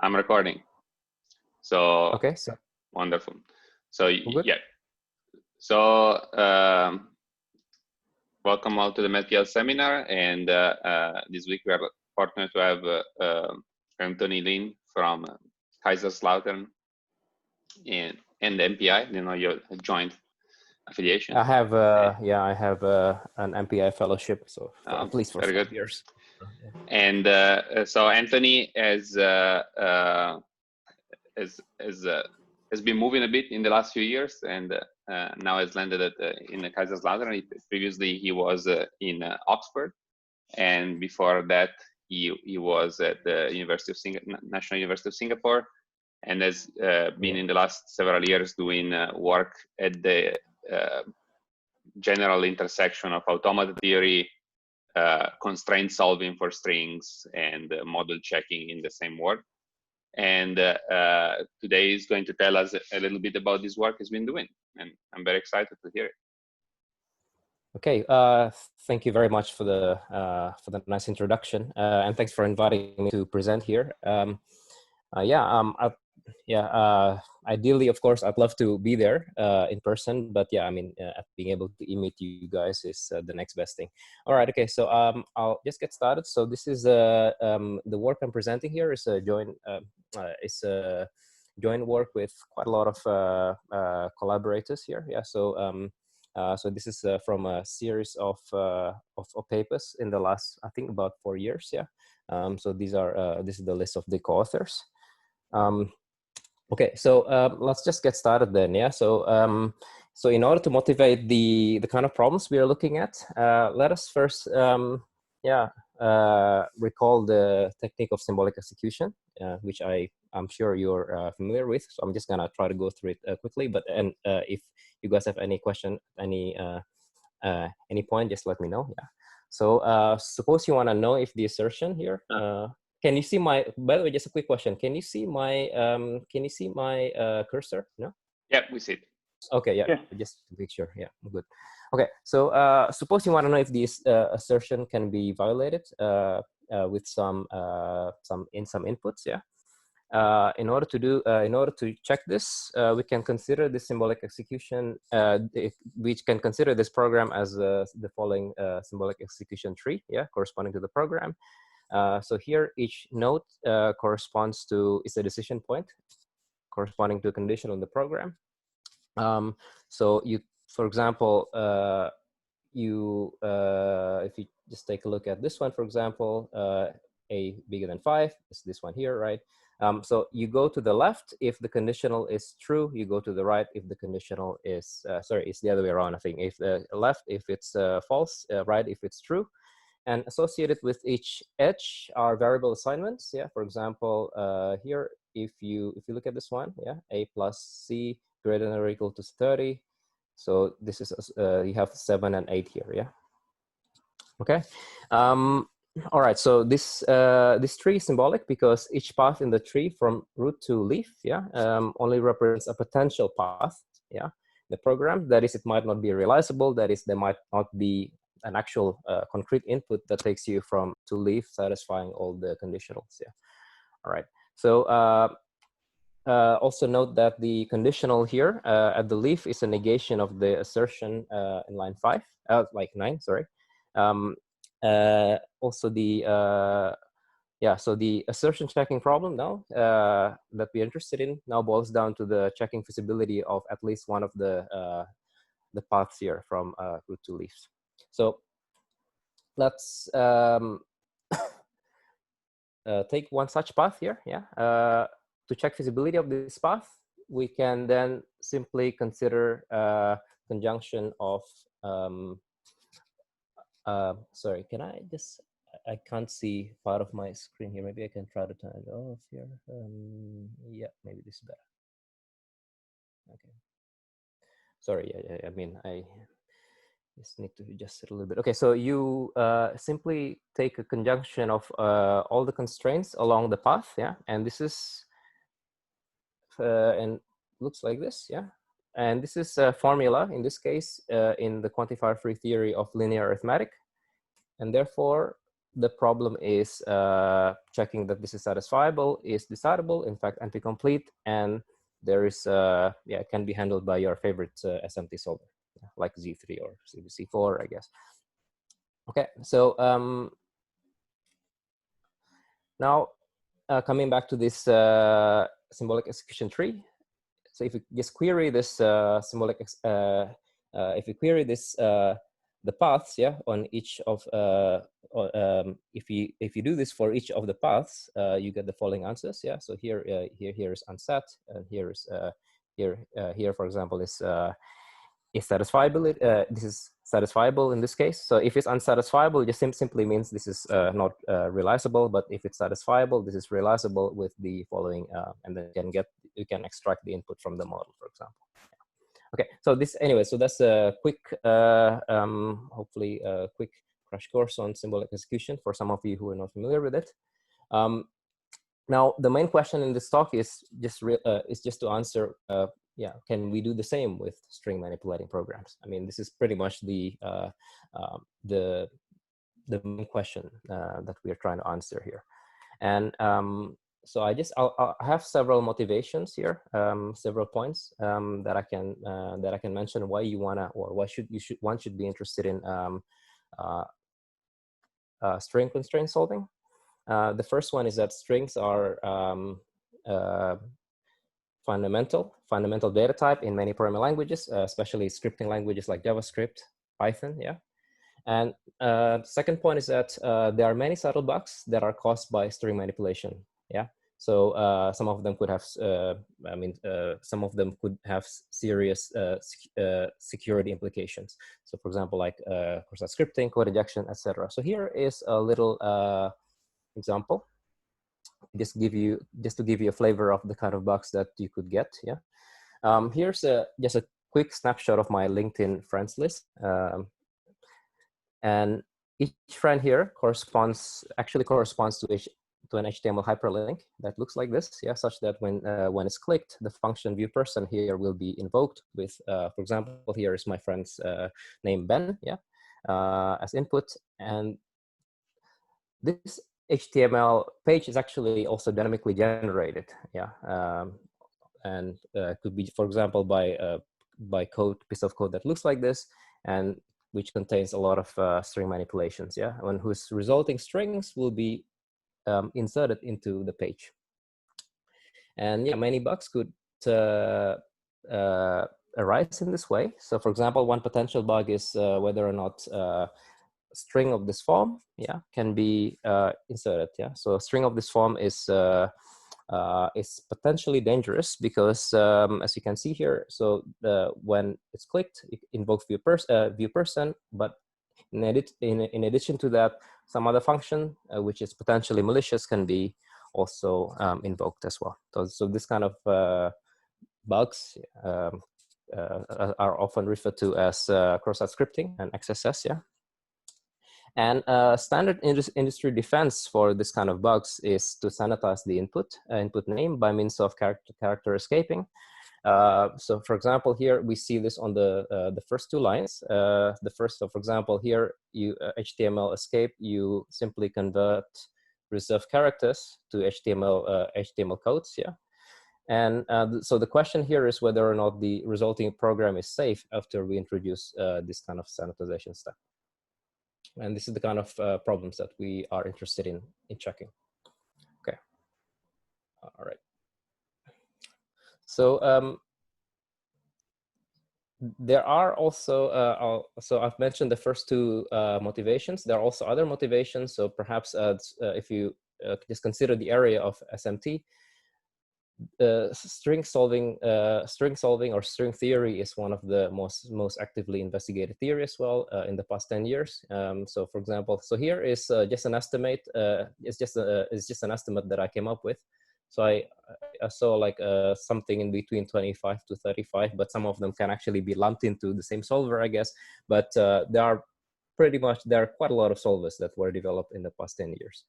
I'm recording. So Okay, so wonderful. So good. yeah. So welcome all to the MedPL seminar, and this week we are fortunate to have Anthony Lin from Kaiserslautern and MPI. You know, your joint affiliation. I have yeah, I have an MPI fellowship, so for at least for very 5 good. years. And so Anthony has been moving a bit in the last few years, and now has landed at in Kaiserslautern. Previously, he was in Oxford, and before that, he was at the National University of Singapore, and has been in the last several years doing work at the general intersection of automata theory, constraint solving for strings, and model checking in the same work. And today he's going to tell us a little bit about this work he's been doing, and I'm very excited to hear it. Okay, thank you very much for the nice introduction, and thanks for inviting me to present here. Ideally, of course, I'd love to be there in person, but yeah, I mean, being able to meet you guys is the next best thing. All right, okay, so I'll just get started. So this is the work I'm presenting here is a joint work with quite a lot of collaborators here. Yeah, so so this is from a series of papers in the last, I think, about 4 years. Yeah, so these are this is the list of the co-authors. Okay, so let's just get started then. Yeah, so so in order to motivate the kind of problems we are looking at, let us first recall the technique of symbolic execution, which I'm sure you're familiar with. So I'm just gonna try to go through it quickly. But if you guys have any question, any point, just let me know. Yeah. So suppose you want to know if the assertion here. Can you see my? By the way, just a quick question. Can you see my cursor? No. Yeah, we see it. Okay. Yeah. Just to make sure. Yeah. Good. Okay. So suppose you want to know if this assertion can be violated with some inputs. Yeah. In order to check this, we can consider this symbolic execution. We can consider this program as the following symbolic execution tree. Yeah, corresponding to the program. So here, each node corresponds to is a decision point corresponding to a condition on the program. So you, for example, if you just take a look at this one, for example, a bigger than 5 is this one here, right? So you go to the left if the conditional is true. You go to the right if the conditional is it's the other way around. I think if the left if it's false, right if it's true. And associated with each edge are variable assignments. Yeah, for example, here, if you look at this one, yeah, a plus c greater than or equal to 30. So this is you have 7 and 8 here. Yeah. Okay. All right. So this tree is symbolic because each path in the tree from root to leaf, yeah, only represents a potential path. Yeah. The program, that is, it might not be realizable. That is, there might not be an actual concrete input that takes you from to leaf, satisfying all the conditionals. Yeah. All right. So also note that the conditional here at the leaf is a negation of the assertion in line 5, like 9. Sorry. Also the so the assertion checking problem now that we're interested in now boils down to the checking feasibility of at least one of the paths here from root to leaves. So let's take one such path here. Yeah. To check feasibility of this path, we can then simply consider conjunction of sorry, can I just, I can't see part of my screen here. Maybe I can try to turn it off here. Yeah, maybe this is better. Okay. Sorry, I mean, I just need to adjust it a little bit. Okay, so you simply take a conjunction of all the constraints along the path, yeah, and this is, and looks like this, yeah. And this is a formula, in this case, in the quantifier free theory of linear arithmetic. And therefore, the problem is checking that this is satisfiable, is decidable, in fact, anti-complete, and there is, yeah, it can be handled by your favorite SMT solver, like Z3 or CBC4, I guess. Okay, so now coming back to this symbolic execution tree. So if you just query this symbolic, if you query this, the paths, yeah, on each of, if you do this for each of the paths, you get the following answers, yeah. So here is unset, and here is here, for example, is satisfiability. This is satisfiable in this case. So if it's unsatisfiable, it just simply means this is not realizable. But if it's satisfiable, this is realizable with the following, and then you can extract the input from the model, for example. Okay, so this anyway. So that's a quick, hopefully, a quick crash course on symbolic execution for some of you who are not familiar with it. Now, the main question in this talk is just to answer. Yeah, can we do the same with string manipulating programs? I mean, this is pretty much the main question that we are trying to answer here. And so I have several motivations here, several points that I can mention why you wanna, or why one should be interested in string constraint solving. The first one is that strings are fundamental data type in many programming languages, especially scripting languages like JavaScript, Python, yeah. And second point is that there are many subtle bugs that are caused by string manipulation, yeah. So some of them could have, some of them could have serious security implications. So for example, like cross-site scripting, code injection, etc. So here is a little example. Just to give you a flavor of the kind of bugs that you could get. Yeah, here's just a quick snapshot of my LinkedIn friends list, and each friend here actually corresponds to an HTML hyperlink that looks like this. Yeah, such that when it's clicked, the function viewPerson here will be invoked with, for example, here is my friend's name Ben. Yeah, as input, and this HTML page is actually also dynamically generated, yeah, and could be, for example, by piece of code that looks like this, and which contains a lot of string manipulations, yeah, and whose resulting strings will be inserted into the page. And yeah, many bugs could arise in this way. So, for example, one potential bug is whether or not string of this form, yeah, can be inserted. Yeah, so a string of this form is potentially dangerous because, as you can see here, so when it's clicked, it invokes viewPerson, but in addition to that, some other function which is potentially malicious can be also invoked as well. So this kind of bugs are often referred to as cross-site scripting and XSS. Yeah. And standard industry defense for this kind of bugs is to sanitize the input name by means of character escaping. So, for example, here we see this on the first two lines. The first, so for example, here you HTML escape, you simply convert reserved characters to HTML codes. Yeah. And so the question here is whether or not the resulting program is safe after we introduce this kind of sanitization step. And this is the kind of problems that we are interested in checking. Okay. All right. So there are also, so I've mentioned the first two motivations. There are also other motivations. So perhaps if you just consider the area of SMT, string solving or string theory is one of the most actively investigated theory as well in the past 10 years. So for example, so here is just an estimate. It's just an estimate that I came up with. So I saw like something in between 25 to 35, but some of them can actually be lumped into the same solver, I guess. But there are quite a lot of solvers that were developed in the past 10 years.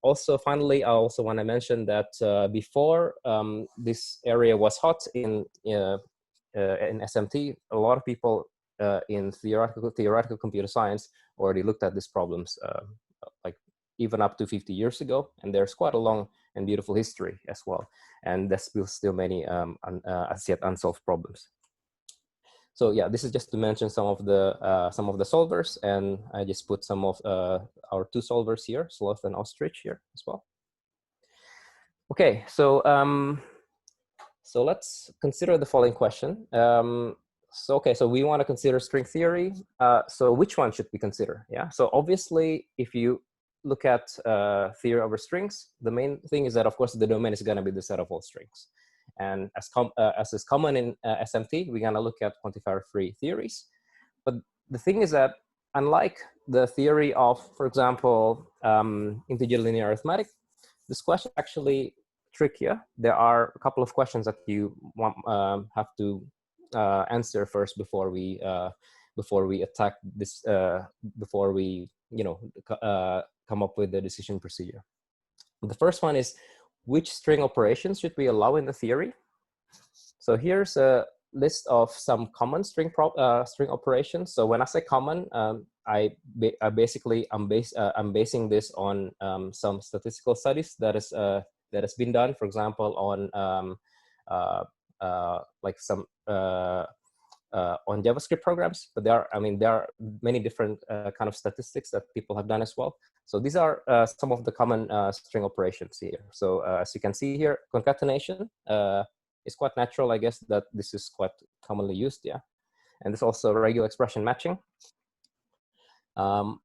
Also, finally, I also want to mention that before this area was hot in SMT, a lot of people in theoretical computer science already looked at these problems like even up to 50 years ago. And there's quite a long and beautiful history as well. And there's still many as yet unsolved problems. So yeah, this is just to mention some of the solvers, and I just put some of our two solvers here, Sloth and Ostrich here as well. Okay, so so let's consider the following question. So we want to consider string theory. So which one should we consider? Yeah. So obviously, if you look at theory over strings, the main thing is that of course the domain is going to be the set of all strings. And as is common in SMT, we're going to look at quantifier-free theories. But the thing is that unlike the theory of, for example, integer linear arithmetic, this question is actually trickier. There are a couple of questions that you have to answer first before we attack this, before we come up with the decision procedure. The first one is, which string operations should we allow in the theory? So here's a list of some common string operations. So when I say common, I'm basing this on some statistical studies that has been done, for example, on like some on JavaScript programs. But there are many different kind of statistics that people have done as well. So these are some of the common string operations here. So as you can see here, concatenation is quite natural, I guess, that this is quite commonly used, yeah. And there's also regular expression matching. And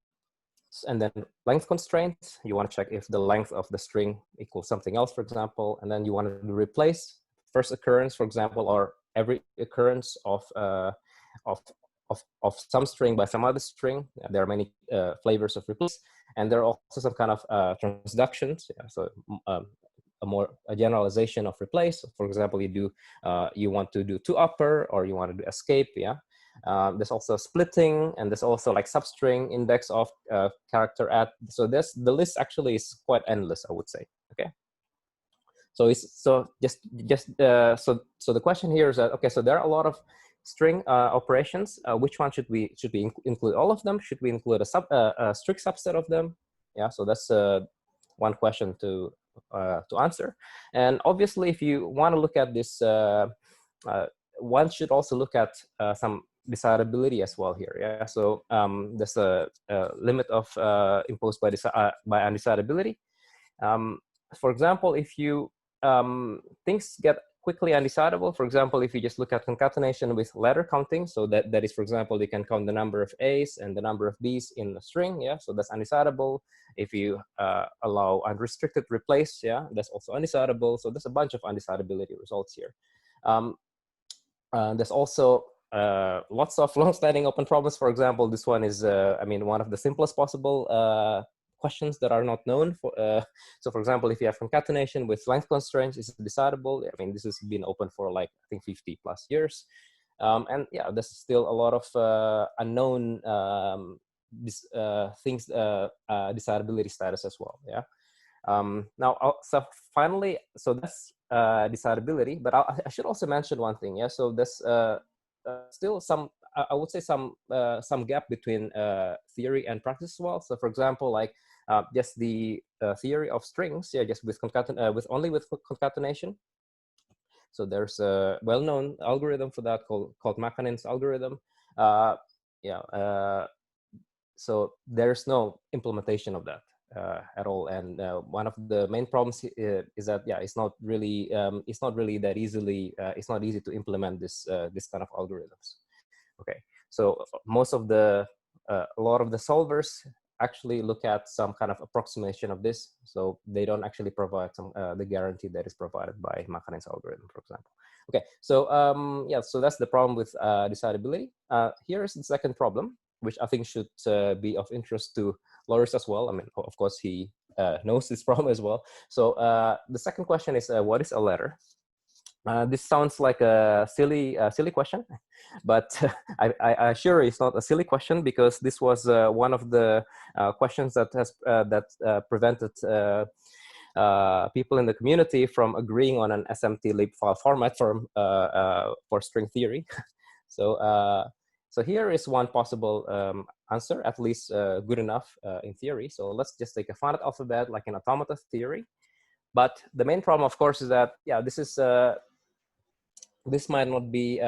then length constraints, you want to check if the length of the string equals something else, for example. And then you want to replace first occurrence, for example, or every occurrence of some string by some other string. There are many flavors of replace, and there are also some kind of transductions. Yeah, so a generalization of replace. For example, you want to do to upper, or you want to do escape. Yeah. There's also splitting, and there's also like substring index of character at. So the list actually is quite endless, I would say. Okay. So the question here is that, okay, so there are a lot of string operations. Which one should we include? All of them? Should we include a strict subset of them? Yeah. So that's one question to answer. And obviously, if you want to look at this, one should also look at some decidability as well here. Yeah. So there's a limit of imposed by undecidability. For example, if you things get quickly undecidable. For example, if you just look at concatenation with letter counting, so that is, for example, you can count the number of A's and the number of B's in a string. Yeah. So that's undecidable. If you allow unrestricted replace, yeah, that's also undecidable. So there's a bunch of undecidability results here. There's also lots of long-standing open problems. For example, this one is, one of the simplest possible questions that are not known. So for example, if you have concatenation with length constraints, is it decidable? I mean, this has been open for like, I think 50 plus years. And yeah, there's still a lot of unknown things, decidability status as well. Yeah. Now, so finally, so that's decidability, but I should also mention one thing. Yeah. So there's still some, I would say some gap between theory and practice as well. So for example, like just the theory of strings, yeah, just with concatenation. So there's a well-known algorithm for that called Makhanen's algorithm. So there's no implementation of that at all. And one of the main problems is that, yeah, it's not really that easily. It's not easy to implement this kind of algorithms. Okay, so most of a lot of the solvers actually look at some kind of approximation of this. So they don't actually provide the guarantee that is provided by Makhanen's algorithm, for example. Okay, so yeah, so that's the problem with decidability. Here is the second problem, which I think should be of interest to Loris as well. I mean, of course, he knows this problem as well. So the second question is, what is a letter? This sounds like a silly question, but I assure it's not a silly question, because this was one of the questions that has prevented people in the community from agreeing on an SMT lib file format for string theory. So So here is one possible answer, at least good enough in theory. So let's just take a finite alphabet like an automata theory. But the main problem, of course, is that, yeah, this might not be,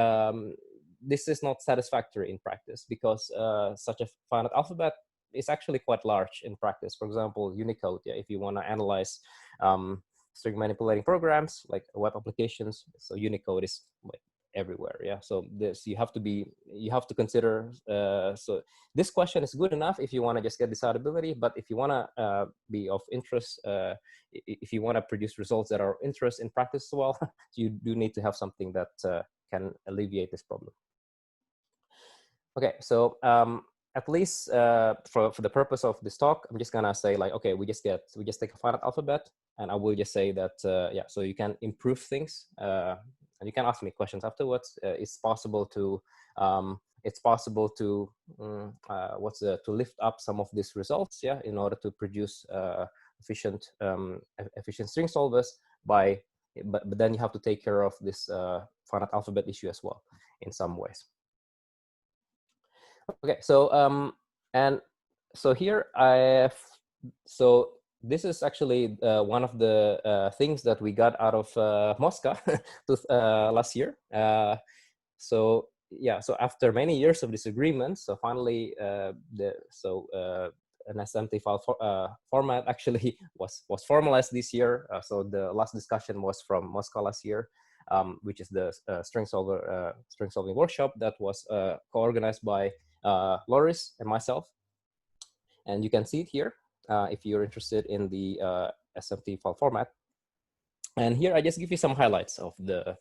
this is not satisfactory in practice, because such a finite alphabet is actually quite large in practice. For example, Unicode, yeah, if you want to analyze string manipulating programs like web applications, so Unicode is like everywhere, yeah. So this, you have to consider, so this question is good enough if you want to just get decidability, but if you want to be of interest, if you want to produce results that are of interest in practice as well, you do need to have something that can alleviate this problem. Okay, so at least for the purpose of this talk, I'm just gonna say like, okay, we just take a finite alphabet, and I will just say that yeah, so you can improve things, and you can ask me questions afterwards. It's possible to to lift up some of these results, yeah, in order to produce efficient string solvers but then you have to take care of this finite alphabet issue as well in some ways. Okay, so and so here so this is actually one of the things that we got out of Moscow last year. So yeah, so after many years of disagreements, so finally an SMT file format actually was formalized this year. So the last discussion was from Moscow last year, which is the string solving workshop that was co-organized by Loris and myself. And you can see it here if you're interested in the SMT file format. And here I just give you some highlights of the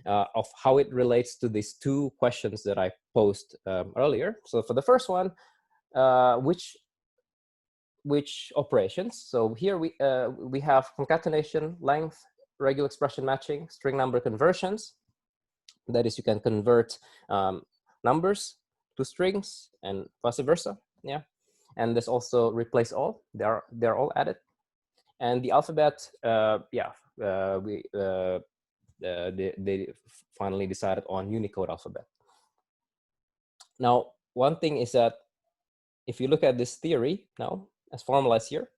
of how it relates to these two questions that I posed earlier. So for the first one, which operations? So here we have concatenation, length, regular expression matching, string number conversions. That is, you can convert numbers to strings and vice versa. Yeah, and there's also replace all. They're all added. And the alphabet, yeah, they finally decided on Unicode alphabet. Now, one thing is that if you look at this theory now, as formalized here,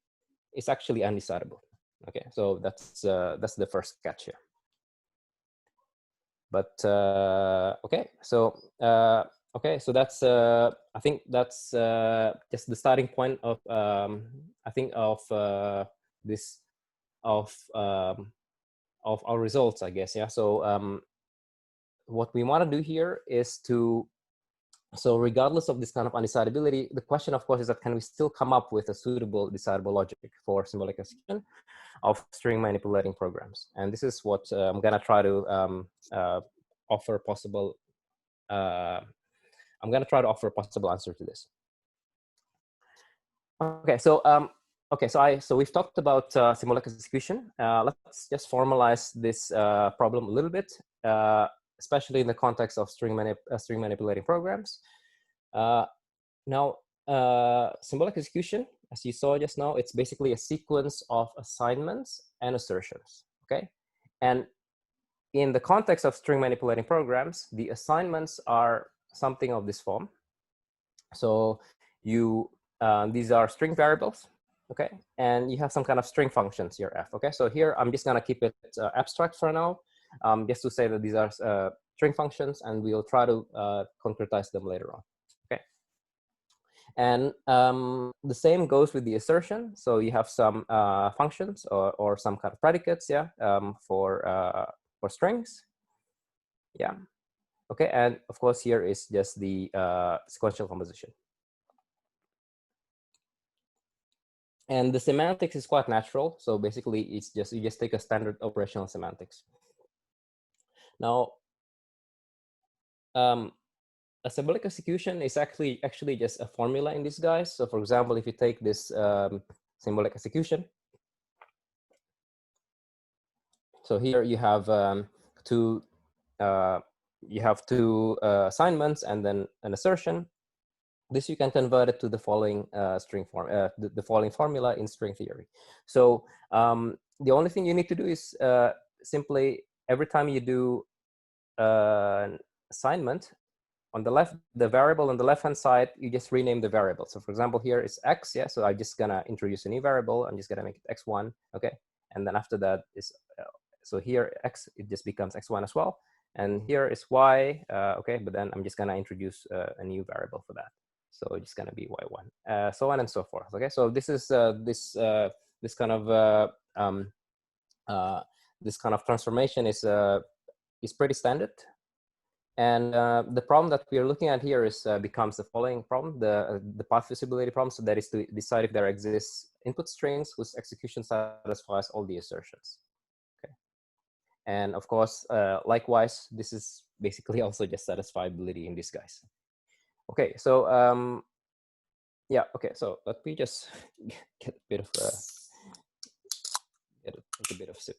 it's actually undecidable. Okay, so that's the first catch here. But okay, so so that's I think that's just the starting point of I think of this of our results, I guess. Yeah. So what we want to do here is to, so regardless of this kind of undecidability, the question, of course, is that can we still come up with a suitable decidable logic for symbolic execution of string manipulating programs? And this is what I'm gonna try to offer possible. I'm gonna try to offer a possible answer to this. Okay, so so we've talked about symbolic execution. Let's just formalize this problem a little bit, especially in the context of string manipulating programs. Now, symbolic execution, as you saw just now, it's basically a sequence of assignments and assertions. Okay, and in the context of string manipulating programs, the assignments are something of this form. So you these are string variables, okay, and you have some kind of string functions here, f. Okay, so here I'm just gonna keep it abstract for now, just to say that these are string functions, and we'll try to concretize them later on. Okay, and the same goes with the assertion. So you have some functions or some kind of predicates, yeah, for strings, yeah. Okay, and of course here is just the sequential composition. And the semantics is quite natural. So basically, it's just you just take a standard operational semantics. Now, a symbolic execution is actually just a formula in disguise. So for example, if you take this symbolic execution, so here you have two assignments and then an assertion. This you can convert it to the following string form, the following formula in string theory. So the only thing you need to do is simply every time you do an assignment, on the left, the variable on the left-hand side, you just rename the variable. So for example, here is x, yeah? So I'm just gonna introduce a new variable. I'm just gonna make it x1, okay? And then after that is, so here x, it just becomes x1 as well. And here is y, okay? But then I'm just gonna introduce a new variable for that. So it's just gonna be y1, so on and so forth, okay? So this is, this kind of transformation is pretty standard. And the problem that we are looking at here is becomes the following problem, the path feasibility problem. So that is to decide if there exists input strings whose execution satisfies all the assertions. Okay. And of course, likewise, this is basically also just satisfiability in disguise. Okay, so yeah, okay, so let me just get a bit of take a bit of sip.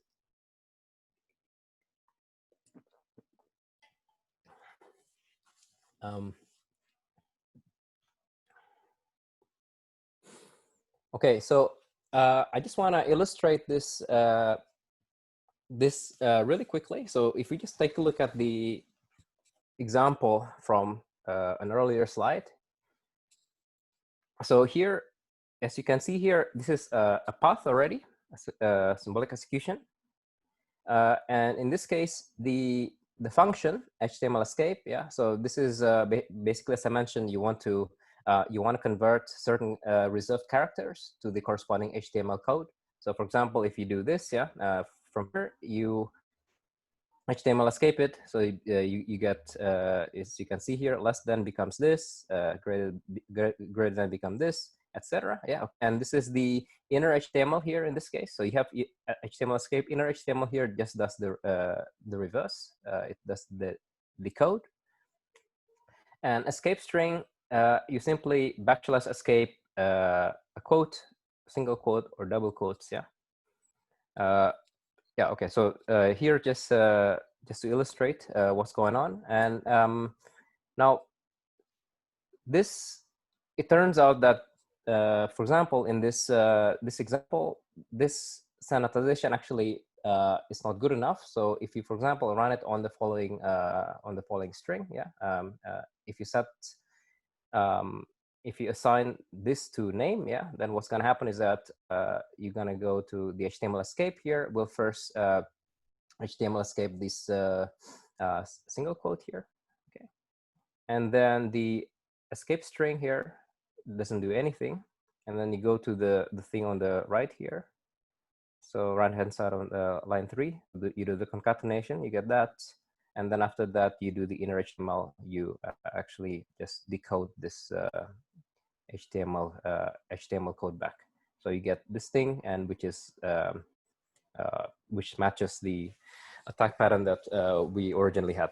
Okay, so I just want to illustrate this really quickly. So if we just take a look at the example from an earlier slide. So here, as you can see here, this is a path already, a symbolic execution. And in this case, the function HTML escape, yeah. So this is basically, as I mentioned, you want to convert certain reserved characters to the corresponding HTML code. So for example, if you do this, yeah, from here you HTML escape it. So you get, as you can see here, less than becomes this, greater than become this, etc. Yeah, and this is the inner HTML here in this case. So you have HTML escape. Inner HTML here just does the reverse. It does the code. And escape string, you simply / escape a quote, single quote, or double quotes. Yeah. Yeah. Okay. So here, just to illustrate what's going on, and now this, it turns out that, for example, in this this example, this sanitization actually is not good enough. So if you, for example, run it on the following string, yeah, if you set if you assign this to name, yeah, then what's going to happen is that you're going to go to the HTML escape here. We'll first HTML escape this single quote here, okay, and then the escape string here doesn't do anything, and then you go to the thing on the right here. So right hand side on line 3, you do the concatenation, you get that, and then after that you do the inner HTML. You actually just decode this HTML code back. So you get this thing, and which is which matches the attack pattern that we originally had.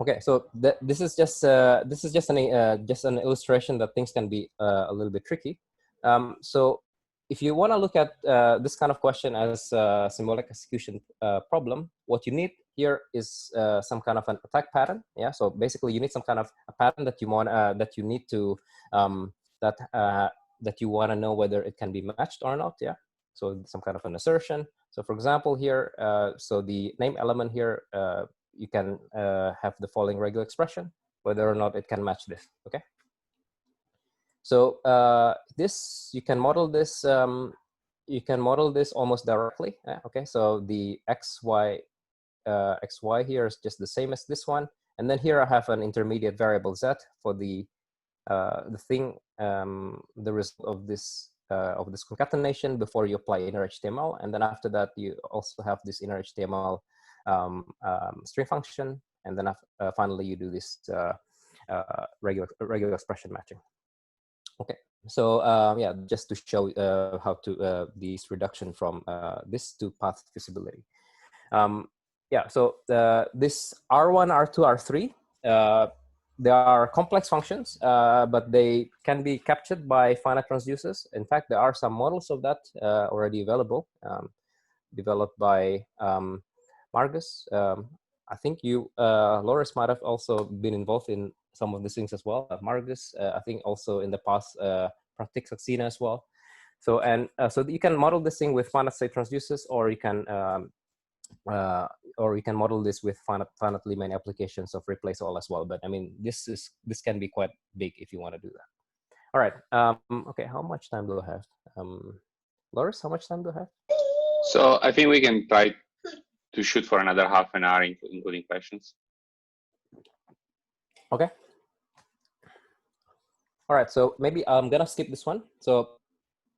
Okay, so this is just an illustration that things can be a little bit tricky. So if you want to look at this kind of question as a symbolic execution problem, what you need here is some kind of an attack pattern. Yeah, so basically you need some kind of a pattern that you want that you need to that you want to know whether it can be matched or not. Yeah, so some kind of an assertion. So for example here, so the name element here, you can have the following regular expression, whether or not it can match this. Okay. So this, you can model this. You can model this almost directly. Okay. So the xy here is just the same as this one, and then here I have an intermediate variable z for the thing, the result of this concatenation before you apply inner HTML, and then after that you also have this inner HTML string function, and then finally you do this regular expression matching. Okay, so yeah, just to show how to this reduction from this to path feasibility. Yeah, so this R1, R2, R3, they are complex functions, but they can be captured by finite transducers. In fact, there are some models of that already available, developed by Margus. I think you, Loris, might have also been involved in some of these things as well. Margus, I think also in the past, Pratik Saxena as well. So, and so you can model this thing with finite state transducers, or you can or you can model this with finitely many applications of ReplaceAll as well. But I mean, this can be quite big if you want to do that. All right. Okay, how much time do I have? Loris, how much time do I have? So I think we can try to shoot for another half an hour, including questions. Okay. All right, so maybe I'm gonna skip this one. So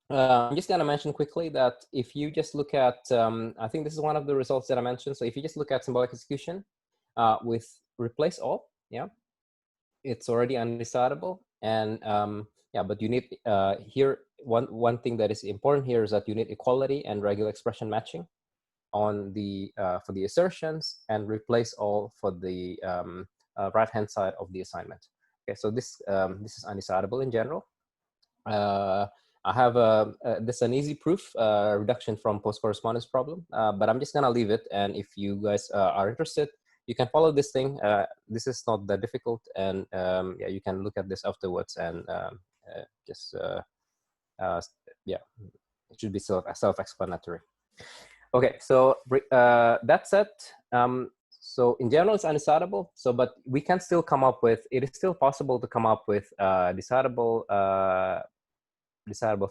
I'm just gonna mention quickly that if you just look at, I think this is one of the results that I mentioned. So if you just look at symbolic execution with ReplaceAll, yeah, it's already undecidable. And yeah, but you need here, one thing that is important here is that you need equality and regular expression matching on the for the assertions, and ReplaceAll for the right-hand side of the assignment. Okay, so this is undecidable in general. I have this is an easy proof reduction from post-correspondence problem, but I'm just gonna leave it. And if you guys are interested, you can follow this thing. This is not that difficult, and yeah, you can look at this afterwards and just yeah, it should be self-explanatory. Okay, so that said, so in general it's undecidable. So, but we can still come up with, it is still possible to come up with decidable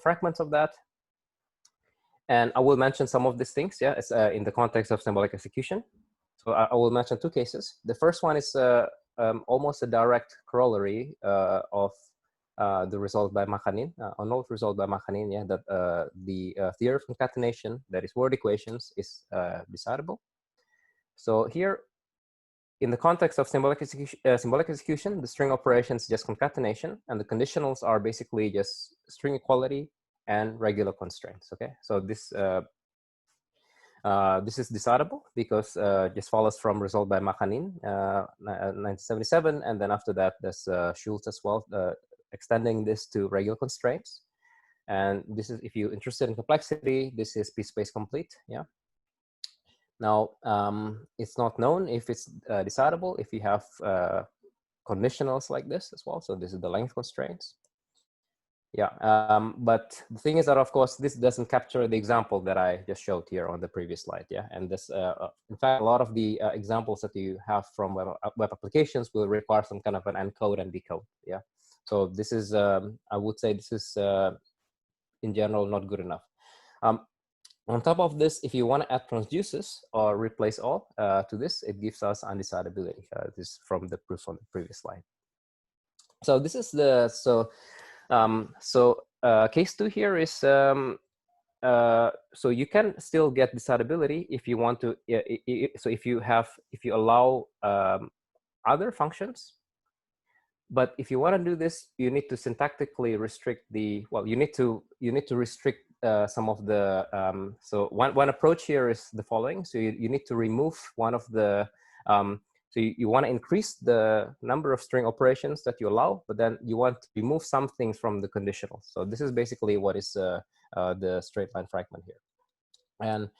fragments of that. And I will mention some of these things, yeah, in the context of symbolic execution. So I will mention two cases. The first one is almost a direct corollary of the result by Makhanin, an old result by Makhanin, yeah, that the theory of concatenation, that is word equations, is decidable. So here, in the context of symbolic execution, the string operations is just concatenation, and the conditionals are basically just string equality and regular constraints. Okay, so this is decidable because just follows from result by Makhanin, 1977, and then after that there's Schultz as well, extending this to regular constraints. And this is, if you're interested in complexity, this is p-space complete. Yeah. Now, it's not known if it's decidable if you have conditionals like this as well. So this is the length constraints. Yeah, but the thing is that, of course, this doesn't capture the example that I just showed here on the previous slide. Yeah, and this, in fact, a lot of the examples that you have from web applications will require some kind of an encode and decode. Yeah, so this is, I would say, this is in general not good enough. On top of this, if you want to add transducers or ReplaceAll to this, it gives us undecidability. This is from the proof on the previous slide. So this is the, case 2 here is, so you can still get decidability if you want to, so if you allow other functions. But if you want to do this, you need to syntactically restrict the, well, you need to restrict some of the, so one approach here is the following. So you need to remove one of the, so you want to increase the number of string operations that you allow, but then you want to remove some things from the conditional. So this is basically what is the straight line fragment here. And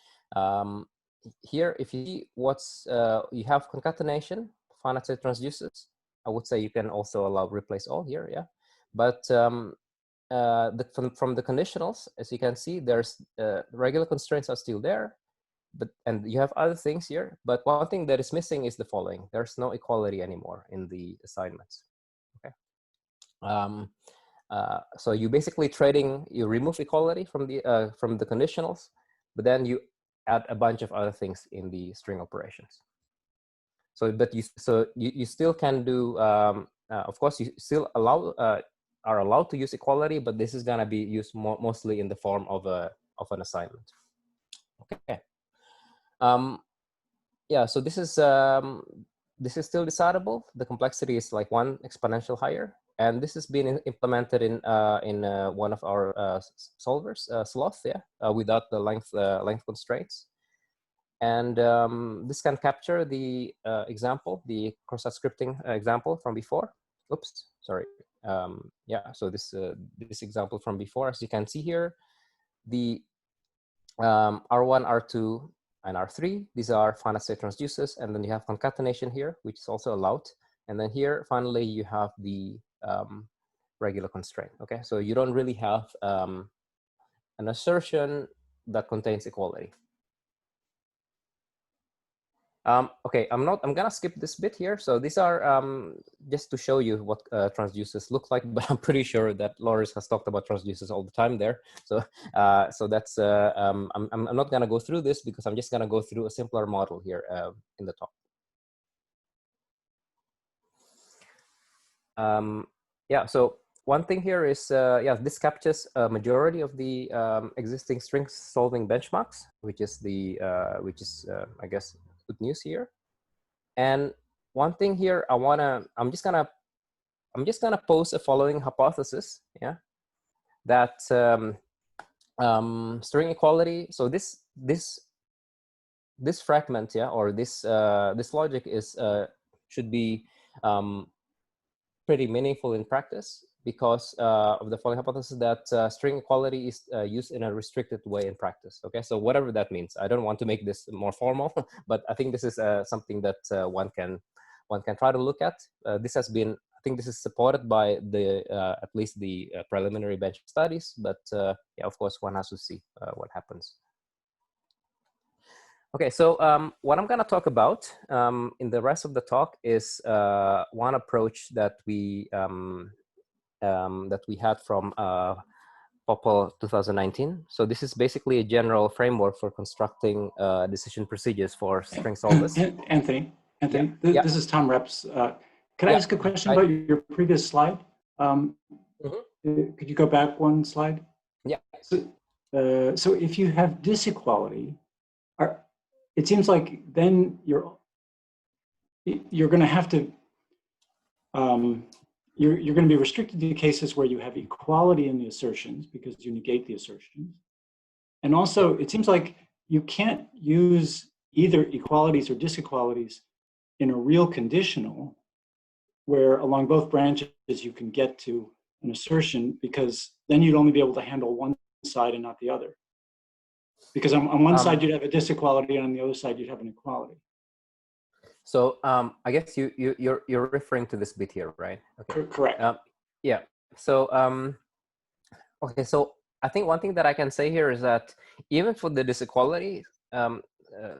here, if you see what's, you have concatenation, finite state transducers. I would say you can also allow ReplaceAll here, yeah. But from the conditionals, as you can see, there's regular constraints are still there, and you have other things here. But one thing that is missing is the following: there's no equality anymore in the assignments. Okay. So you basically you remove equality from the conditionals, but then you add a bunch of other things in the string operations. So, but you still can do. Of course, you still are allowed to use equality, but this is gonna be used mostly in the form of an assignment. Okay. Yeah. So this is still decidable. The complexity is like 1 exponential higher, and this has been implemented in one of our solvers, Sloth, yeah, without the length constraints. And this can capture the example, the cross-site scripting example from before. Oops, sorry. Yeah, so this example from before, as you can see here, the R1, R2, and R3, these are finite state transducers, and then you have concatenation here, which is also allowed. And then here, finally, you have the regular constraint. Okay, so you don't really have an assertion that contains equality. Okay, I'm gonna skip this bit here. So these are just to show you what transducers look like, but I'm pretty sure that Loris has talked about transducers all the time there. So so that's I'm not gonna go through this because I'm just gonna go through a simpler model here in the talk. Yeah, so one thing here is, yeah, this captures a majority of the existing string solving benchmarks, which is I guess good news here. And one thing here, I'm just gonna pose a following hypothesis, yeah, that string equality. So this fragment, yeah, or this logic is should be pretty meaningful in practice because of the following hypothesis that string equality is used in a restricted way in practice. Okay, so whatever that means, I don't want to make this more formal, but I think this is something that one can try to look at. This has been, I think this is supported by the at least the preliminary bench studies, but yeah, of course, one has to see what happens. Okay, so what I'm going to talk about in the rest of the talk is one approach that we had from Popple 2019. So this is basically a general framework for constructing decision procedures for string solvers. Anthony, yeah. This is Tom Reps. Can I ask a question about your previous slide? Could you go back one slide? Yeah. So if you have disequality, it seems like then you're going to have to you're going to be restricted to cases where you have equality in the assertions because you negate the assertions, and also it seems like you can't use either equalities or disequalities in a real conditional where along both branches you can get to an assertion, because then you'd only be able to handle one side and not the other. Because on one side you'd have a disequality, and on the other side you'd have an equality. So I guess you're referring to this bit here, right? Okay. Correct. Yeah. So okay. So I think one thing that I can say here is that even for the disequality,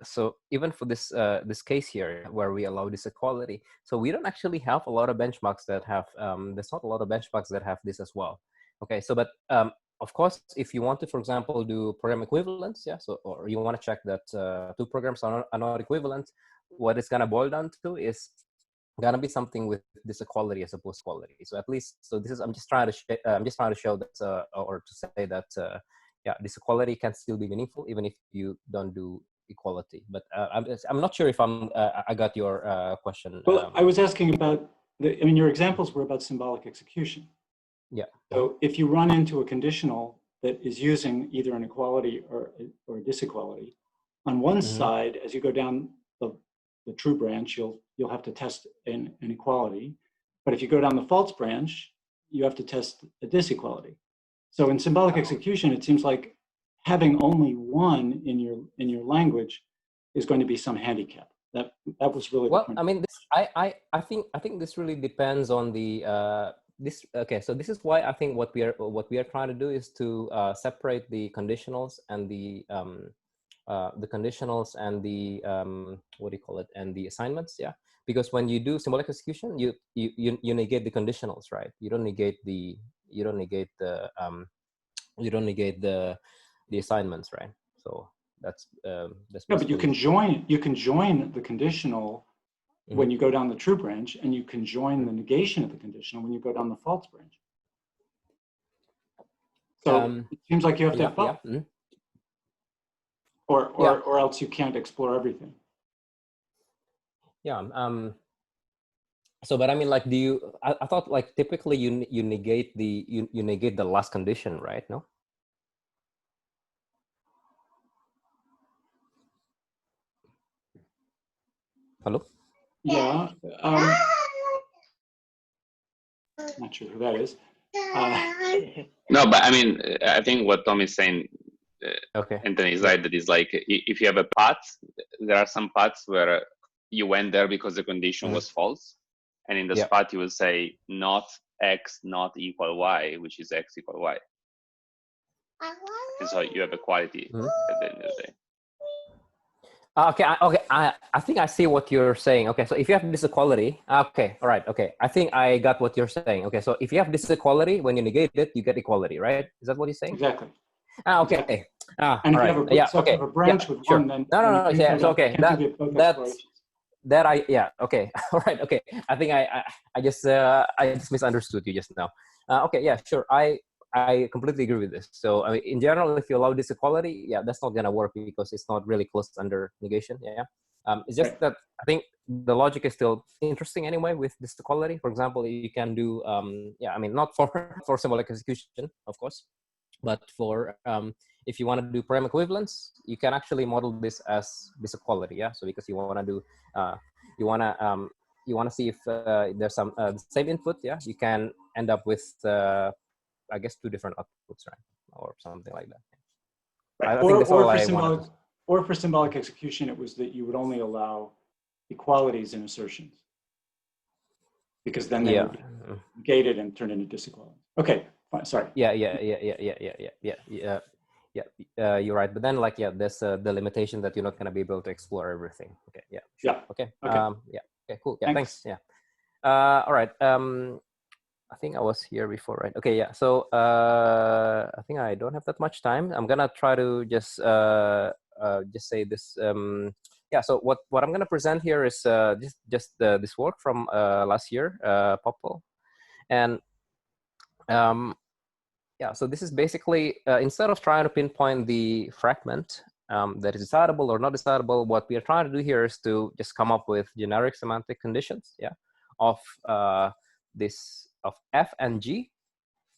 so even for this this case here where we allow disequality, so we don't actually have a lot of benchmarks that have there's not a lot of benchmarks that have this as well. Okay. So but of course, if you want to, for example, do program equivalence, yeah, so or you want to check that two programs are not equivalent, what it's gonna boil down to is gonna be something with this equality as opposed to quality. So at least, so this is I'm just trying to show that or to say that yeah, this equality can still be meaningful even if you don't do equality. But I'm not sure if I got your question. Well, I was asking about I mean, your examples were about symbolic execution. Yeah. So if you run into a conditional that is using either an equality or a disequality, on one side, as you go down the true branch, you'll have to test an equality. But if you go down the false branch, you have to test a disequality. So in symbolic execution, it seems like having only one in your language is going to be some handicap. That was really well. The point. I mean, this I think this really depends on the okay, so this is why I think what we are trying to do is to separate the conditionals and the conditionals and the what do you call it, and the assignments, yeah, because when you do symbolic execution, you negate the conditionals, right? You don't negate the assignments, right? So that's no, but you can join the conditional when you go down the true branch, and you can join the negation of the conditional when you go down the false branch. So it seems like you have to have both. Yeah. Or else you can't explore everything. Yeah. So, but I mean, like, do you? I thought, like, typically you negate the last condition, right? No. Hello. Yeah. Not sure who that is. No, but I mean, I think what Tom is saying, okay, Anthony, is right. That is like, if you have a path, there are some paths where you went there because the condition was false. And in the path, you will say not x not equal y, which is x equal y. And so you have equality at the end of the day. Okay, I think I see what you're saying. Okay, so if you have this equality, okay, all right, okay. I think I got what you're saying. Okay, so if you have this equality, when you negate it, you get equality, right? Is that what you're saying? Exactly. Okay. Exactly. All And if you right. have a Yeah. so if you Okay. have a Yeah. branch with Sure. one, then No. you Yeah. can't So okay. you can't do both That explorations. yeah. Okay. All right. Okay. I think I just misunderstood you just now. Okay. Yeah. Sure. I completely agree with this. So I mean, in general, if you allow this equality, yeah, that's not gonna work because it's not really close under negation. Yeah. It's just Right. that I think the logic is still interesting anyway with this equality. For example, you can do yeah. I mean, not for for symbolic execution, of course, but for if you want to do param equivalence, you can actually model this as this equality. Yeah. So because you want to do you want to see if there's some the same input. Yeah. You can end up with I guess 2 different outputs, right, or something like that. Right. I think that's all for I wanted to say. or for symbolic execution, it was that you would only allow equalities in assertions, because then they Yeah. would be negated and turn into disequalities. Okay, fine, sorry. Yeah. You're right. But then, like, yeah, there's the limitation that you're not going to be able to explore everything. Okay. Yeah. Sure. Yeah. Okay. Okay. Yeah. Okay. Cool. Yeah. Thanks. Yeah. All right. I think I was here before, right? Okay. Yeah. So I think I don't have that much time. I'm gonna try to just say this. Yeah. So what I'm gonna present here is just this work from last year, Popple, and yeah, so this is basically, instead of trying to pinpoint the fragment that is decidable or not decidable, what we are trying to do here is to just come up with generic semantic conditions, yeah, of of F and G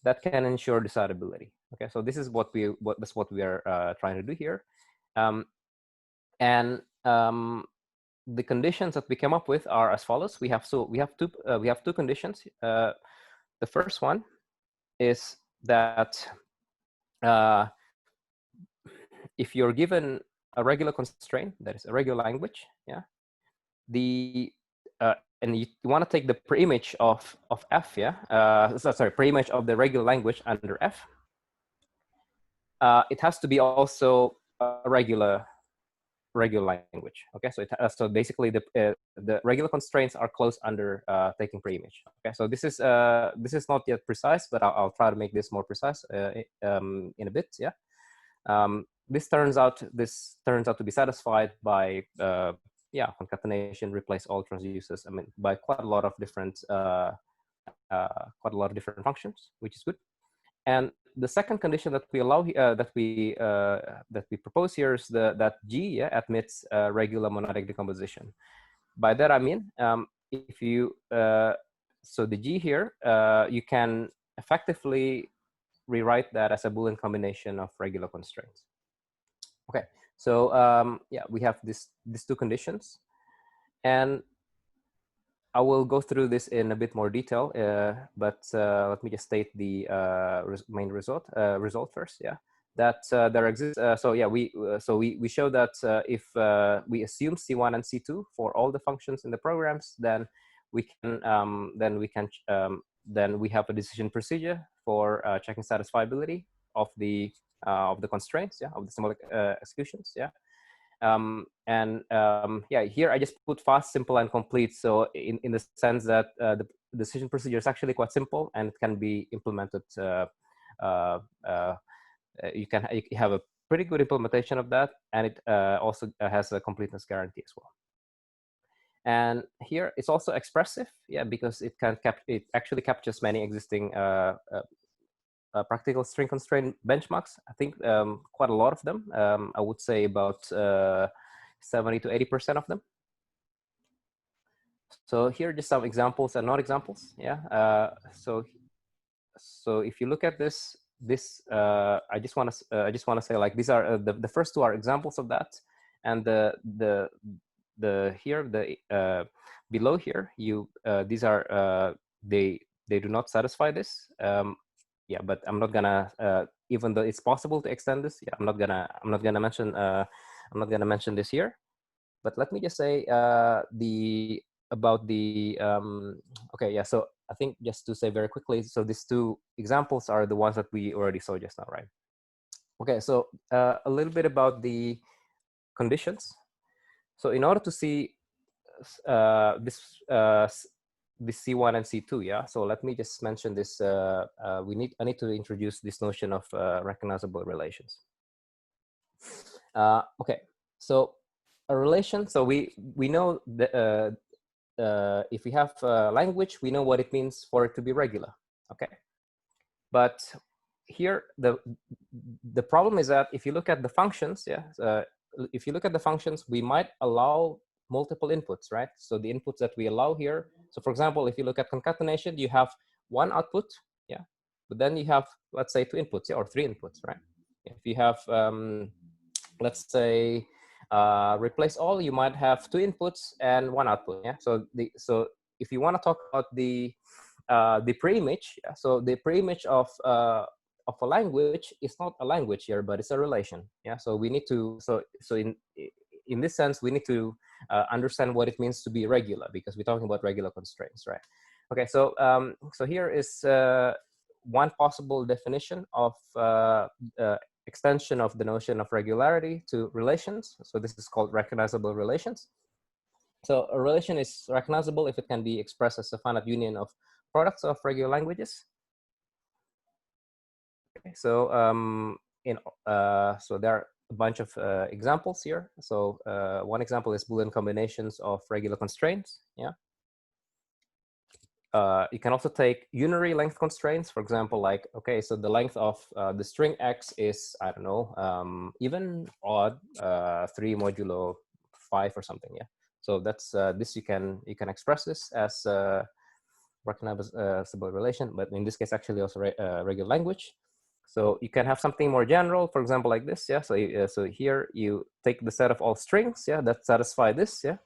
that can ensure decidability. Okay, so this is what we are trying to do here, and the conditions that we came up with are as follows. We have two conditions. The first one is that if you're given a regular constraint, that is a regular language, yeah, and you want to take the preimage of F, yeah, sorry, preimage of the regular language under F, it has to be also a regular language. Okay, so so basically the regular constraints are close under taking preimage. Okay, so this is not yet precise, but I'll try to make this more precise in a bit. Yeah. This turns out to be satisfied by yeah, concatenation, replace all transducers. I mean, by quite a lot of different functions, which is good. And the second condition that we allow that we propose here is that G, yeah, admits regular monadic decomposition. By that I mean, if you so the G here, you can effectively rewrite that as a Boolean combination of regular constraints. Okay, so yeah, we have these two conditions, and I will go through this in a bit more detail, but let me just state the main result first. Yeah, that there exists. So yeah, we show that if we assume C1 and C2 for all the functions in the programs, then we have a decision procedure for checking satisfiability of the constraints, yeah, of the symbolic executions, yeah. Yeah, here I just put fast, simple, and complete. So in the sense that the decision procedure is actually quite simple and it can be implemented. You have a pretty good implementation of that, and it also has a completeness guarantee as well. And here it's also expressive, yeah, because it actually captures many existing practical string constraint benchmarks. I think quite a lot of them. I would say about 70 to 80% of them. So here are just some examples and not examples. Yeah. So if you look at this, I just want to say, like, these are the first two are examples of that, and the below here, these are they do not satisfy this. Yeah, but I'm not gonna even though it's possible to extend this. Yeah, I'm not gonna mention this here. But let me just say okay, yeah. So I think just to say very quickly, so these two examples are the ones that we already saw just now, right? Okay, so a little bit about the conditions. So in order to see this C1 and C2, yeah. So let me just mention this. I need to introduce this notion of recognizable relations. Okay, so a relation. So we know that if we have language, we know what it means for it to be regular. Okay, but here the problem is that if you look at the functions, yeah, if you look at the functions, we might allow multiple inputs, right? So the inputs that we allow here. So for example, if you look at concatenation, you have one output, yeah, but then you have, let's say, two inputs, yeah, or three inputs, right? If you have, let's say, replace all, you might have two inputs and one output, yeah. So if you want to talk about the preimage, yeah, so the preimage of a language is not a language here, but it's a relation, yeah. So we need to, so in this sense, we need to understand what it means to be regular, because we're talking about regular constraints, right? Okay, so so here is one possible definition of extension of the notion of regularity to relations. So this is called recognizable relations. So a relation is recognizable if it can be expressed as a finite union of products of regular languages. Okay, so so there are a bunch of examples here. So one example is Boolean combinations of regular constraints. Yeah. You can also take unary length constraints. For example, like, okay, so the length of the string x is, I don't know, even, odd, 3 modulo 5 or something. Yeah. So that's this you can express this as recognizable relation, but in this case, actually also regular language. So you can have something more general, for example, like this. Yeah. So so here you take the set of all strings. Yeah, that satisfy this. Yeah.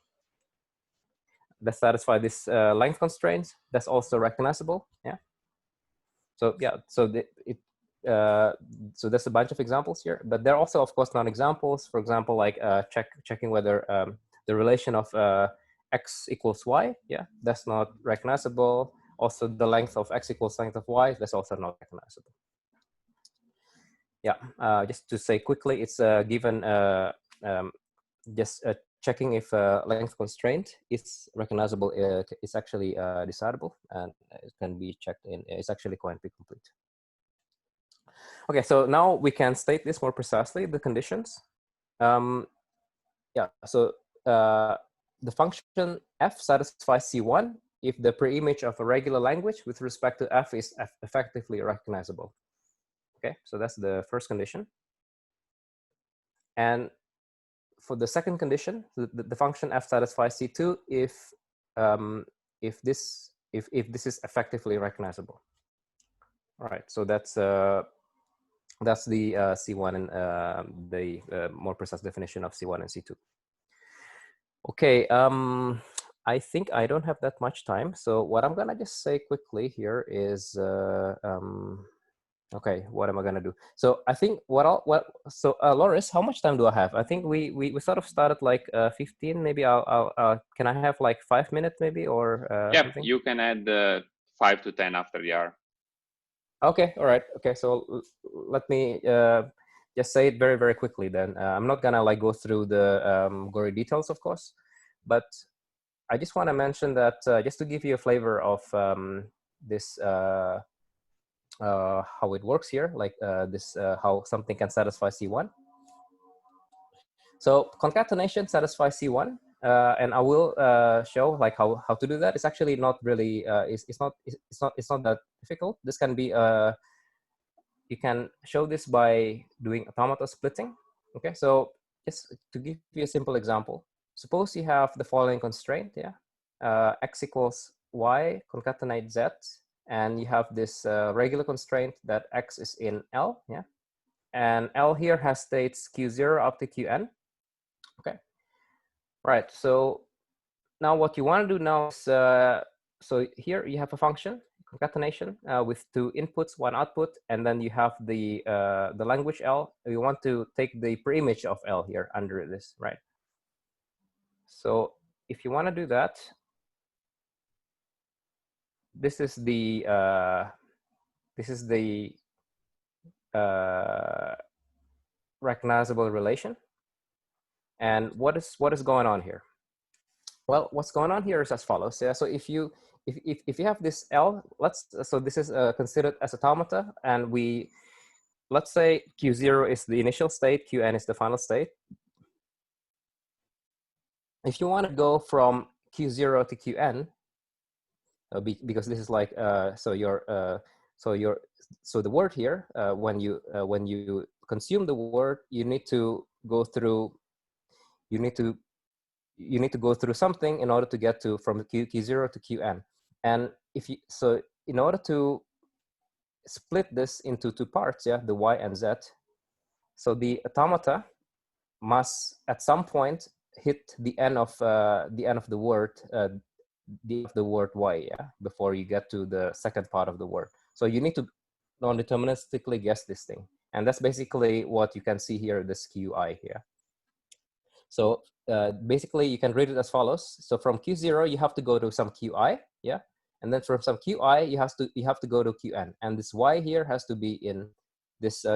That satisfy this length constraints. That's also recognizable. Yeah. So yeah. So so there's a bunch of examples here, but there are also, of course, non-examples. For example, like checking whether the relation of x equals y. Yeah, that's not recognizable. Also, the length of x equals length of y. That's also not recognizable. Yeah, just to say quickly, it's given just checking if length constraint is recognizable. It's actually decidable, and it can be checked in. It's actually quite complete. Okay, so now we can state this more precisely, the conditions. Yeah, so the function f satisfies C1 if the preimage of a regular language with respect to f is effectively recognizable. Okay, so that's the first condition. And for the second condition, the function f satisfies C2 if this is effectively recognizable. All right, so that's the C1 and the more precise definition of C1 and C2. Okay, I think I don't have that much time, so what I'm gonna just say quickly here is okay, what am I gonna do? So I think so Loris, how much time do I have? I think we sort of started like 15. Maybe can I have like 5 minutes maybe, or yeah, something? you can add 5 to 10 after the hour. Okay, all right. Okay, so let me just say it very, very quickly then. I'm not gonna like go through the gory details, of course, but I just want to mention that just to give you a flavor of this how it works here, like this how something can satisfy C1. So concatenation satisfies C1, and I will show like how to do that. It's actually not really it's not that difficult. This can be you can show this by doing automata splitting. Okay, so just to give you a simple example, suppose you have the following constraint. Yeah, x equals y concatenate z, and you have this regular constraint that x is in L. Yeah, and L here has states q0 up to qn. Okay, right. So now what you want to do now is so here you have a function concatenation with 2 inputs, 1 output, and then you have the language L. We want to take the preimage of L here under this, right? So if you want to do that, this is the recognizable relation, And what is going on here? Well, what's going on here is as follows. Yeah. So if you have this L, so this is considered as automata, and let's say Q0 is the initial state, Qn is the final state. If you want to go from Q0 to Qn, because this is like so the word here, when you consume the word, you need to go through something in order to get to from Q0 to Qn. And in order to split this into two parts, yeah, the Y and Z, so the automata must at some point hit the end of the word Y, yeah, before you get to the second part of the word. So you need to non-deterministically guess this thing, and that's basically what you can see here, this QI here. So basically, you can read it as follows. So from Q0, you have to go to some QI, yeah, and then from some QI, you have to go to Qn, and this Y here has to be in this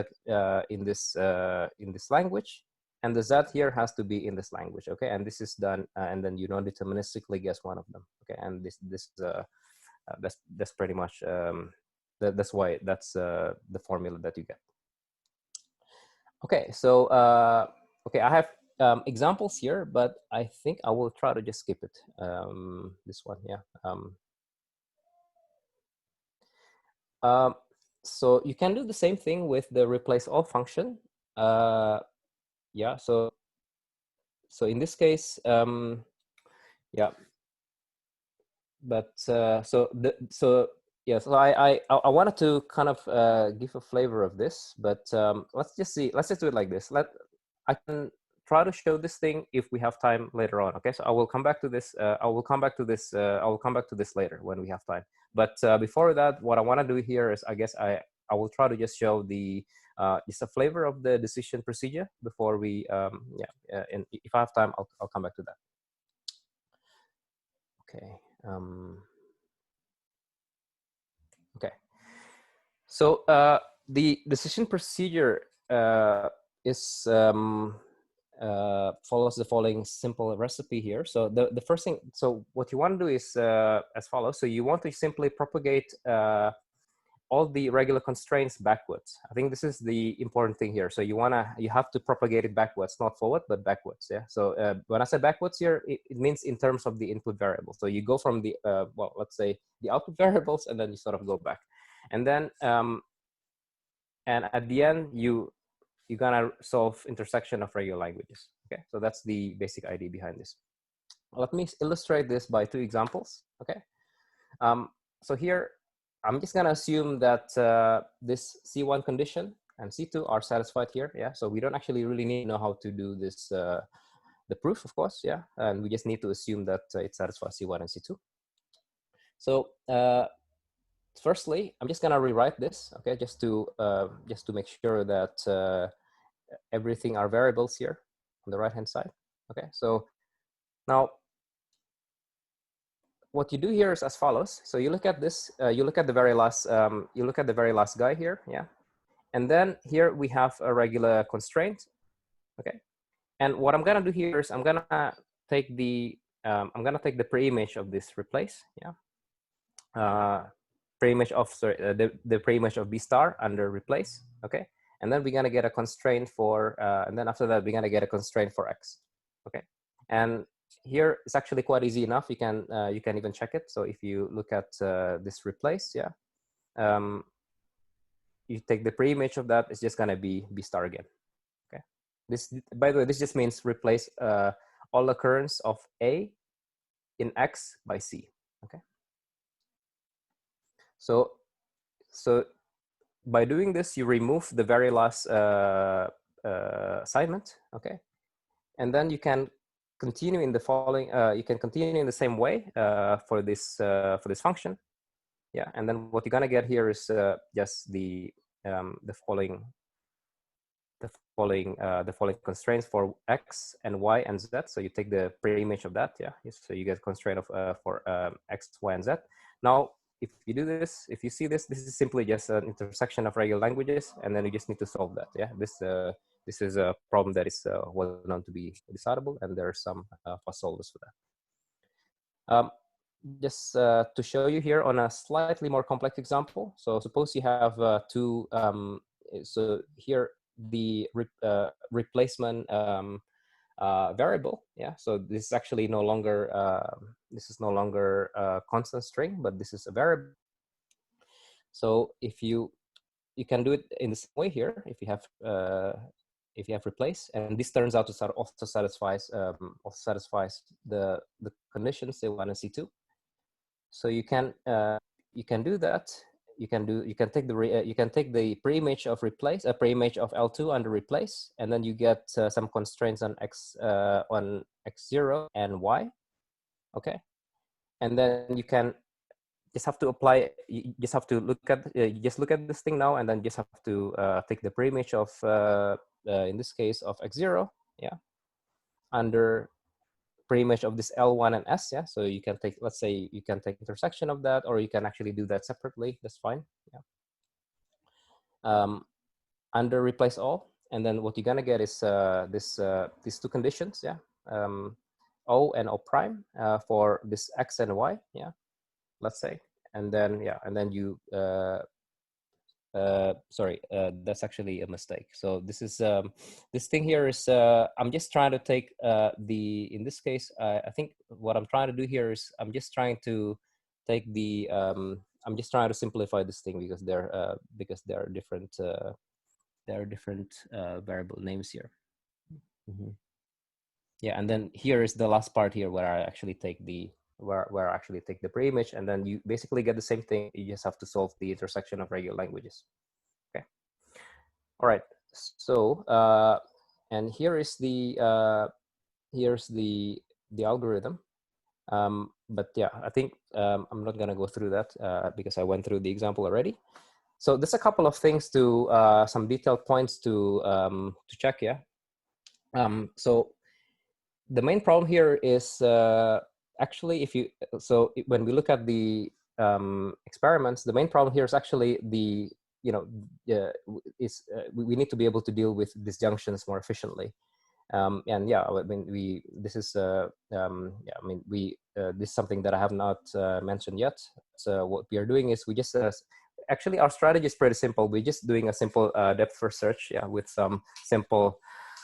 language, and the Z here has to be in this language, okay? And this is done, and then you non-deterministically guess one of them, okay? And that's pretty much that's the formula that you get. Okay, so okay, I have examples here, but I think I will try to just skip it. This one, yeah. So you can do the same thing with the ReplaceAll function. Yeah, so in this case, yeah. But so I wanted to kind of give a flavor of this, but let's just do it like this. I can try to show this thing if we have time later on. Okay, so I will come back to this. I will come back to this later when we have time. But before that, what I want to do here is, I guess I will try to just show the just a flavor of the decision procedure before we and if I have time, I'll come back to that. Okay. Okay. So the decision procedure is follows the following simple recipe here. So the first thing, so what you want to do is as follows. So you want to simply propagate all the regular constraints backwards. I think this is the important thing here. So you have to propagate it backwards, not forward, but backwards. Yeah. So when I say backwards here, it means in terms of the input variables. So you go from the well, let's say the output variables, and then you sort of go back, and then and at the end you're gonna solve intersection of regular languages. Okay. So that's the basic idea behind this. Let me illustrate this by two examples. Okay. So here, I'm just gonna assume that this C1 condition and C2 are satisfied here, yeah? So we don't actually really need to know how to do this, the proof, of course, yeah? And we just need to assume that it satisfies C1 and C2. So firstly, I'm just gonna rewrite this, okay? Just to make sure that everything are variables here on the right-hand side, okay? So now, what you do here is as follows. So you look at this, you look at the very last guy here, yeah. And then here we have a regular constraint, okay. And what I'm gonna do here is I'm gonna take the preimage of this replace, yeah. Preimage of the preimage of B star under replace, okay. And then we're gonna get a constraint for, and then after that we're gonna get a constraint for X, okay. And here it's actually quite easy enough. You can even check it. So if you look at this replace, yeah, you take the preimage of that. It's just gonna be B star again. Okay. This, by the way, this just means replace all occurrence of A in X by C. Okay. So by doing this, you remove the very last assignment. Okay, and then you can continue in the following, you can continue in the same way for this function, yeah. And then what you're gonna get here is just the following constraints for X and Y and Z. So you take the preimage of that, yeah. So you get constraint of for X, Y, and Z. Now if you do this, if you see this, this is simply just an intersection of regular languages, and then you just need to solve that. Yeah, this is a problem that is well known to be decidable, and there are some fast solvers for that. Just to show you here on a slightly more complex example. So suppose you have two. So here the replacement variable. Yeah. So this is actually no longer a constant string, but this is a variable. So if you can do it in the same way here. If you have replace, and this turns out to also satisfies the conditions C1 and C2. So you can do that. You can take the pre-image of replace, a pre-image of L2 under replace, and then you get some constraints on x0 and y. Okay, and then you can just have to apply. You just have to look at this thing now, and then just have to take the pre-image of in this case of x0, yeah, under pre-image of this L1 and S, yeah. So you can take, let's say, you can take intersection of that, or you can actually do that separately. That's fine. Yeah. Under replace all, and then what you're gonna get is these two conditions, yeah. O and O prime for this X and Y, yeah. Let's say, and then yeah, and then you sorry, that's actually a mistake. So this is this thing here is I'm just trying to take in this case I think what I'm trying to do here is I'm just trying to take the I'm just trying to simplify this thing because there are different variable names here. Yeah, and then here is the last part here where I actually take the where I actually take the pre-image, and then you basically get the same thing. You just have to solve the intersection of regular languages. Okay. All right. So and here is the here's the algorithm. But yeah, I think I'm not gonna go through that because I went through the example already. So there's a couple of things to some detailed points to check. Yeah. So the main problem here is actually when we look at the experiments, the main problem here is actually we need to be able to deal with disjunctions more efficiently. And yeah, I mean, this is something that I have not mentioned yet. So what we are doing is we just actually our strategy is pretty simple. We're just doing a simple depth first search, yeah, with some simple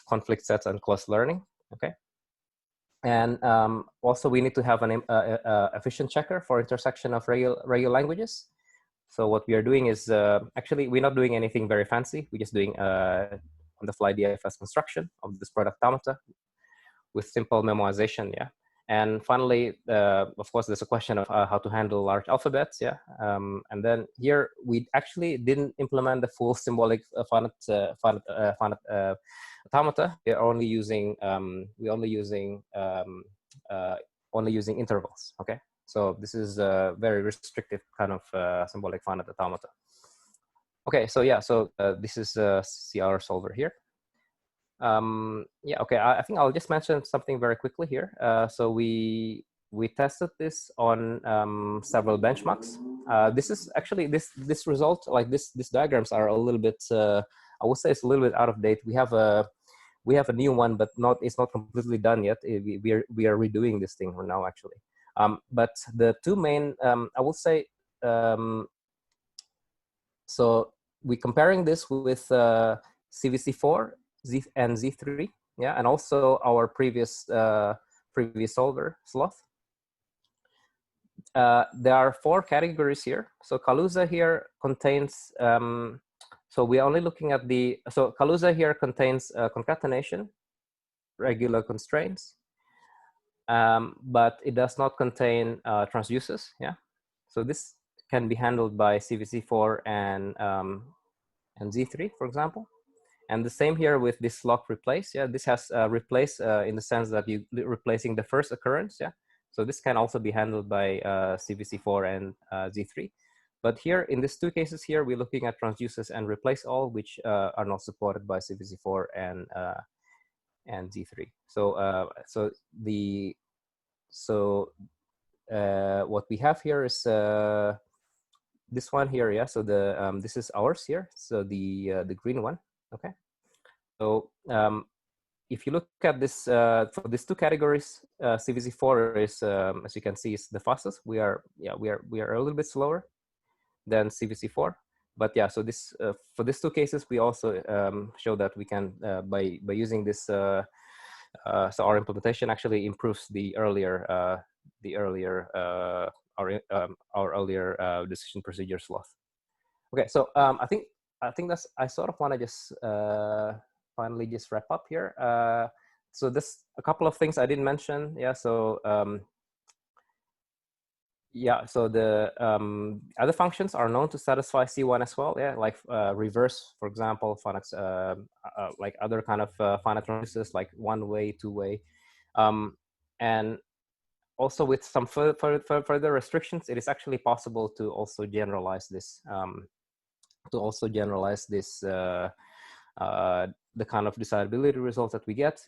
conflict sets and close learning. Okay. And also we need to have an efficient checker for intersection of regular languages. So what we are doing is actually we're not doing anything very fancy. We're just doing on the fly DFS construction of this product automata with simple memoization. Yeah. And finally, of course, there's a question of how to handle large alphabets. Yeah. And then here we actually didn't implement the full symbolic automata. We're only using only using intervals. Okay. So this is a very restrictive kind of symbolic finite automata. Okay, so yeah, so this is a CR solver here. Yeah, okay, I think I'll just mention something very quickly here. So we tested this on several benchmarks. This is actually this result, like these diagrams are a little bit I would say it's a little bit out of date. We have a new one, but it's not completely done yet. We are redoing this thing now actually. But the two main I will say so we're comparing this with CVC4 and Z3, yeah, and also our previous solver sloth. There are 4 categories here. So Kaluza here contains so we're only looking at so Kaluza here contains concatenation, regular constraints, but it does not contain transducers. Yeah, so this can be handled by CVC4 and Z3, for example. And the same here with this lock replace. Yeah, this has replace in the sense that you replacing the first occurrence. Yeah, so this can also be handled by CVC4 and Z3. But here in these 2 cases here, we're looking at transducers and replace all, which are not supported by CVC4 and Z3. So what we have here is this one here, yeah. So the this is ours here. So the green one, okay. So if you look at this for these two categories, CVC4 is, as you can see, is the fastest. We are a little bit slower than CVC4, but yeah. So this for these two cases, we also show that we can by using this. So our implementation actually improves the earlier our earlier decision procedure sloth. Okay, so I think that's, I sort of want to just finally just wrap up here. So this a couple of things I didn't mention. Yeah, so yeah, so the other functions are known to satisfy C1 as well. Yeah, like reverse, for example, finite, like other kind of finite transducers, like one way, two way, and also with some further restrictions, it is actually possible to also generalize this. The kind of decidability results that we get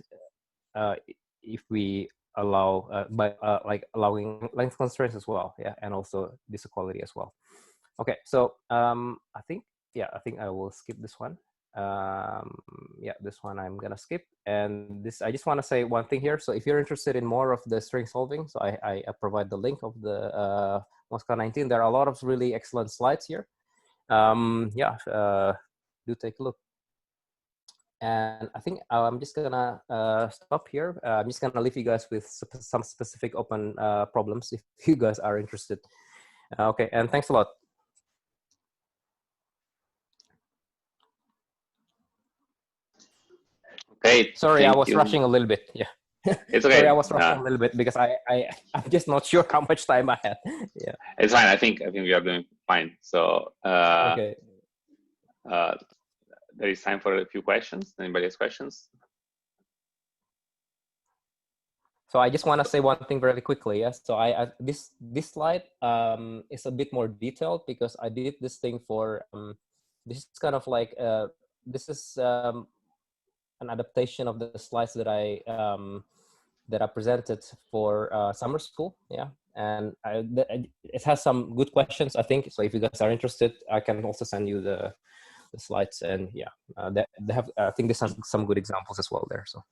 if we allow by like allowing length constraints as well, yeah, and also disequality as well. Okay, so I think I will skip this one. Yeah, this one I'm gonna skip. And this, I just want to say one thing here. So if you're interested in more of the string solving, so I provide the link of the Moscow 19. There are a lot of really excellent slides here. Yeah, do take a look. And I think I'm just gonna stop here. I'm just gonna leave you guys with some specific open problems if you guys are interested. Okay, and thanks a lot. Okay. Sorry, I was rushing a little bit. Yeah. It's okay. Sorry, I was rushing a little bit because I'm just not sure how much time I had. Yeah. It's fine. I think we are doing fine. So Okay. There is time for a few questions. Anybody has questions? So I just want to say one thing very quickly. Yes. So this slide is a bit more detailed because I did this thing for this is kind of like this is an adaptation of the slides that I presented for summer school. Yeah, and it has some good questions, I think. So if you guys are interested, I can also send you the slides, and yeah, they have. I think this has some good examples as well there. So.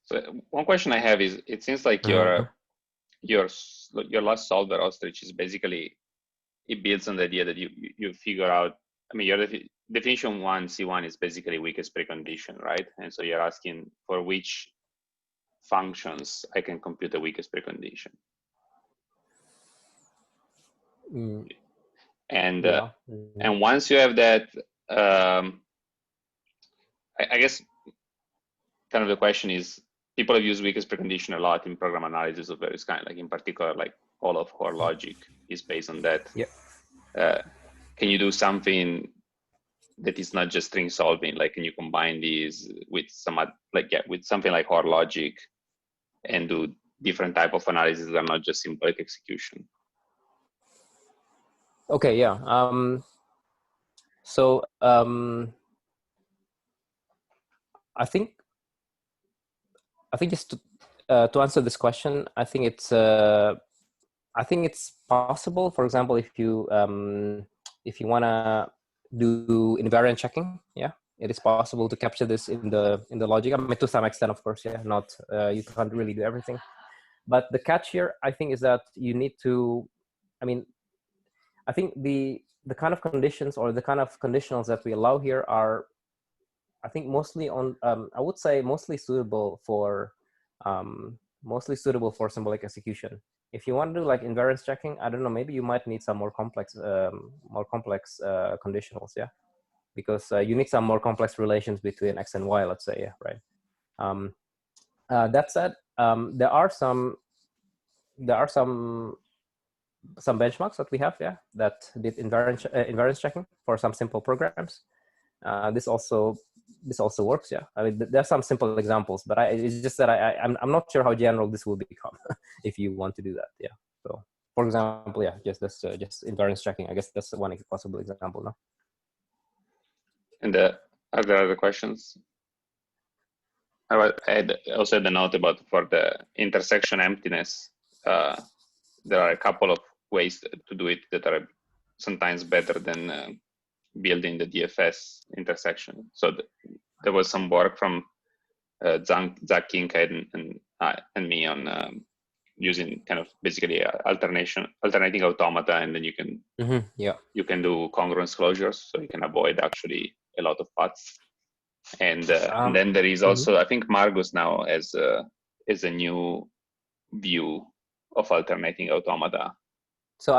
So one question I have is: it seems like your last solver, Ostrich, is basically, it builds on the idea that you figure out. I mean, your definition 1 C1 is basically weakest precondition, right? And so you're asking for which functions I can compute the weakest precondition. And and once you have that, I guess kind of the question is, people have used weakest precondition a lot in program analysis of various kinds, like in particular, like all of core logic is based on that. Yeah. Can you do something that is not just string solving? Like, can you combine these with some, with something like core logic and do different type of analysis that are not just symbolic execution? Okay, yeah. So I think just to answer this question, I think it's possible. For example, if you wanna do invariant checking, yeah, it is possible to capture this in the logic. I mean, to some extent, of course, yeah. Not you can't really do everything, but the catch here, I think, is that you need to. I mean, I think the kind of conditions or the kind of conditionals that we allow here are, I think, mostly on. I would say mostly suitable for symbolic execution. If you want to do like invariance checking, I don't know, maybe you might need some more complex conditionals, yeah, because you need some more complex relations between X and Y, let's say, yeah, right. That said, there are some benchmarks that we have, yeah, that did invariance checking for some simple programs. This also works, yeah. I mean, there are some simple examples, but it's just that I'm not sure how general this will become if you want to do that, yeah. So, for example, yeah, just invariance checking. I guess that's one possible example, no? And are there other questions? I also had a note about for the intersection emptiness. There are a couple of ways to do it that are sometimes better than building the DFS intersection. So there was some work from Zach Kincaid and me on using kind of basically alternating automata, and then you can you can do congruence closures, so you can avoid actually a lot of paths. And then there is also, I think Margus now has a new view of alternating automata. So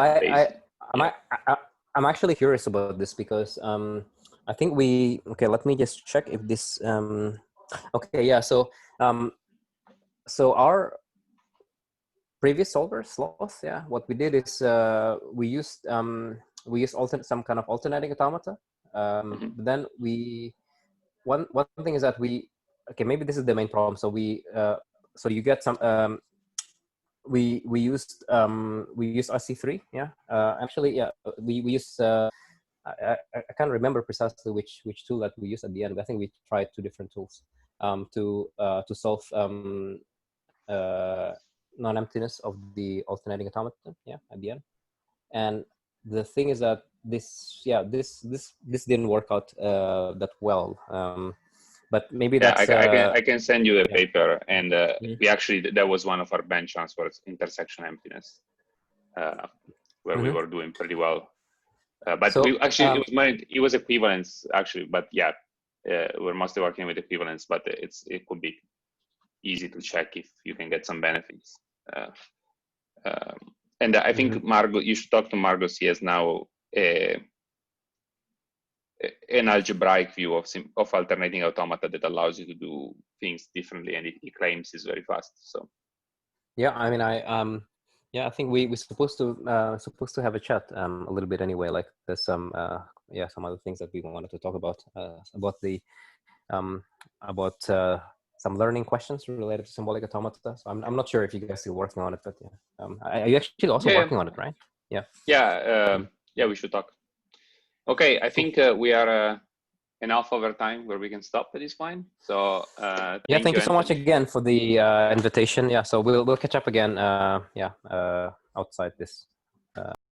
I'm actually curious about this because I think let me just check if this okay, yeah, so our previous solver Sloth, yeah, what we did is we used some kind of alternating automata. But then one thing is that maybe this is the main problem. So so you get some we used RC3, yeah. Actually, yeah, we used I can't remember precisely which tool that we used at the end. I think we tried 2 different tools to solve non-emptiness of the alternating automaton, yeah, at the end. And the thing is that this didn't work out that well. But maybe that's I can send you a paper, and we actually, that was one of our benchmarks for intersection emptiness, where we were doing pretty well. But so, it was equivalence actually, but yeah, we're mostly working with equivalence, but it could be easy to check if you can get some benefits. And I think Margus, you should talk to Margus. He has now an algebraic view of alternating automata that allows you to do things differently, and it claims is very fast. So yeah, I mean, I think we're supposed to have a chat a little bit anyway. Like there's some other things that we wanted to talk about some learning questions related to symbolic automata. So I'm not sure if you guys are still working on it, but yeah, are you actually also working on it, right? Yeah. Yeah, we should talk. Okay, I think we are enough over time where we can stop at this point. So thank you so much again for the invitation. Yeah, so we'll catch up again. Outside this.